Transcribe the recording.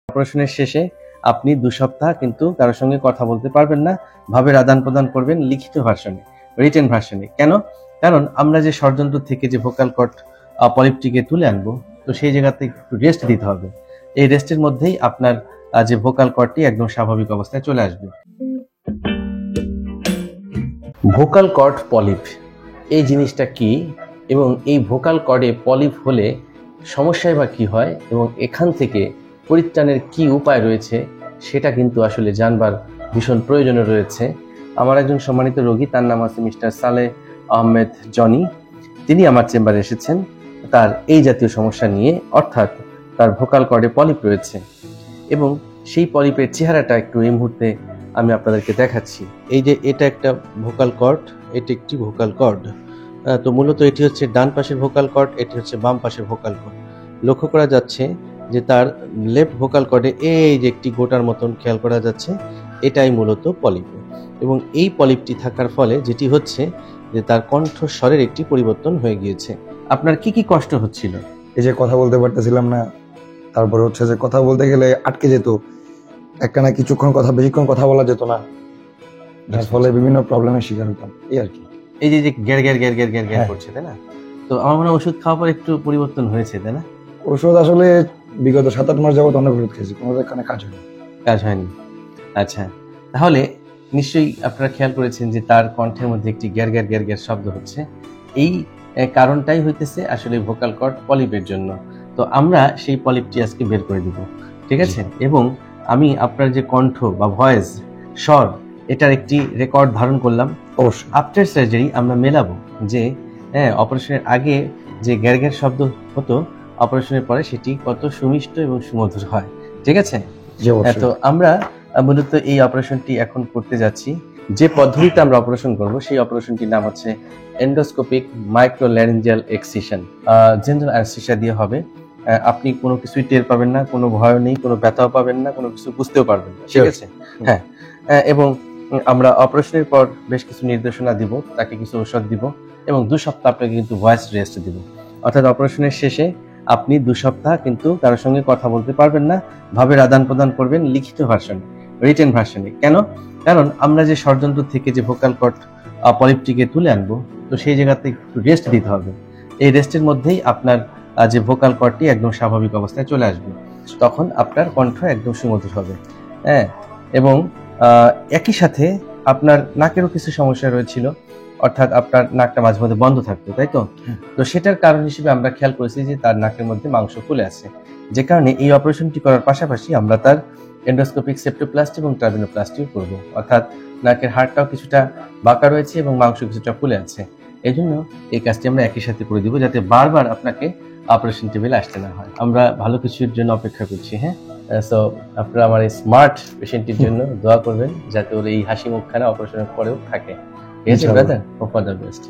অপারেশনের শেষে আপনি 2 সপ্তাহ কিন্তু কারোর সঙ্গে কথা বলতে পারবেন না, ভাবের আদান প্রদান করবেন লিখিত ভার্সনে, রিটেন ভার্সনে। কেন? কারণ আমরা যে ষড়যন্ত্র থেকে যে ভোকাল কর্ড পলিপটিকে তুলে আনবো, তো সেই জায়গাতে একটু রেস্ট দিতে হবে। এই রেস্টের মধ্যেই আপনার যে ভোকাল কর্ডটি একদম স্বাভাবিক অবস্থায় চলে আসবে। ভোকাল কর্ড পলিপ এই জিনিসটা কি, এবং এই ভোকাল কর্ডে পলিপ হলে সমস্যায় বা কি হয়, এবং এখান থেকে পরিত্রাণের কি উপায় রয়েছে, সেটা কিন্তু আসলে জানবার ভীষণ প্রয়োজন রয়েছে। আমার একজন সম্মানিত রোগী, তার নাম আছে মিস্টার সালেহ আহমেদ জনি। তিনি আমার চেম্বারে এসেছেন তার এই জাতীয় সমস্যা নিয়ে, অর্থাৎ তার ভোকাল কর্ডে পলিপ রয়েছে, এবং সেই পলিপের চেহারাটা একটু এই মুহূর্তে আমি আপনাদেরকে দেখাচ্ছি। এই যে এটা একটা ভোকাল কর্ড, এটি একটি ভোকাল কর্ড। তো মূলত এটি হচ্ছে ডান পাশের ভোকাল কর্ড, এটি হচ্ছে বাম পাশের ভোকাল কর্ড। লক্ষ্য করা যাচ্ছে যে তার লেফট ভোকাল কর্ডে এই যে একটি গোটার মতন খেয়াল করা যাচ্ছে, এটাই মূলত পলিপ। এবং এই পলিপটি থাকার ফলে যেটি হচ্ছে যে তার কণ্ঠস্বরের একটি পরিবর্তন হয়ে গিয়েছে। আপনার কি কি কষ্ট হচ্ছিল? এই যে কথা বলতে পারতেছিলাম না, তারপরে হচ্ছে যে কথা বলতে গেলে আটকে যেত, একটানা কিছুক্ষণ বেশিক্ষণ কথা বলা যেত না, যার ফলে বিভিন্ন প্রবলেমের শিকার হতাম। এই আর কি। এই যে গ্যার গ্যার গ্যার গ্যার গ্যার গ্যার করছে, তাই না? তো আমার মনে হয় ওষুধ খাওয়ার পর একটু পরিবর্তন হয়েছে, তাই না? ওষুধ আসলে বিগত 7-8 মাস যাবত অনেক ওষুধ খেয়েছি, কোনো এখানে কাজ হয়নি। আচ্ছা, তাহলে নিশ্চয়ই আপনারা খেয়াল করেছেন যে তার কণ্ঠের মধ্যে একটি গ্যার গ্যার গ্যার গ্যার শব্দ হচ্ছে। এই কারণটাই হইতেছে আসলে ভোকাল কর্ড পলিপের জন্য। তো আমরা সেই পলিপটি আজকে বের করে দিব, ঠিক আছে? এবং আমি আপনার যে কণ্ঠ বা ভয়েস, স্বর, এটার একটি রেকর্ড ধারণ করলাম। অবশ্যই আফটার সার্জারি আমরা মেলাবো যে অপারেশনের আগে যে গ্যার গ্যার শব্দ হতো, অপারেশনের পরে সেটি কত সুমিষ্ট এবং সুমধুর হয়, ঠিক আছে? তো আমরা মূলত এই অপারেশনটি এখন করতে যাচ্ছি। যে পদ্ধতিতে আমরা অপারেশন করব সেই অপারেশনটির নাম হচ্ছে এন্ডোস্কোপিক মাইক্রোল্যারিঞ্জিয়াল এক্সিশন। জেনারেল অ্যানেস্থেসিয়া দিয়ে হবে। আপনি কোনো কিছুই টের পাবেন না, কোনো ভয় নেই, কোনো ব্যথাও পাবেন না, কোনো কিছু বুঝতেও পারবেন না, ঠিক আছে? হ্যাঁ, এবং আমরা অপারেশনের পর বেশ কিছু নির্দেশনা দিব, তাকে কিছু ঔষধ দিব, এবং 2 সপ্তাহ আপনাকে কিন্তু ভয়েস রেস্ট দিব। অর্থাৎ অপারেশনের শেষে আপনি 2 সপ্তাহ কিন্তু কারোর সঙ্গে কথা বলতে পারবেন না, ভাবের আদান প্রদান করবেন লিখিত ভার্সনে, রিটেন ভার্সনে। কেন? কারণ আমরা যে ষড়যন্ত্র থেকে যে ভোকাল কর্ড পলিপটিকে তুলে আনবো, তো সেই জায়গাতে একটু রেস্ট দিতে হবে। এই রেস্টের মধ্যেই আপনার যে ভোকাল কর্ডটি একদম স্বাভাবিক অবস্থায় চলে আসবে, তখন আপনার কণ্ঠ একদম সুমধুর হবে। হ্যাঁ, এবং একই সাথে আপনার নাকেরও কিছু সমস্যা রয়েছিল, অর্থাৎ আপনার নাকটা মাঝে মধ্যে বন্ধ থাকতো, তাই তো? তো সেটার কারণ হিসেবে আমরা খেয়াল করেছি যে তার নাকের মধ্যে মাংস ফুলে আছে, যে কারণে এই অপারেশনটি করার পাশাপাশি আমরা তার এন্ডোস্কোপিক সেপ্টোপ্লাস্টি এবং টার্বিনোপ্লাস্টিও করব। অর্থাৎ নাকের হাড়টাও কিছুটা বাঁকা রয়েছে এবং মাংস কিছুটা ফুলে আছে। এই জন্য এই কাজটি আমরা একই সাথে করে দিব, যাতে বারবার আপনাকে অপারেশন টেবিলে আসতে না হয়। আমরা ভালো কিছুর জন্য অপেক্ষা করছি। হ্যাঁ, সো আপনারা আমার এই স্মার্ট পেশেন্টটির জন্য দোয়া করবেন, যাতে ওর এই হাসি মুখখানা অপারেশনের পরেও থাকে। ঠিক আছে brother? Hope for the best.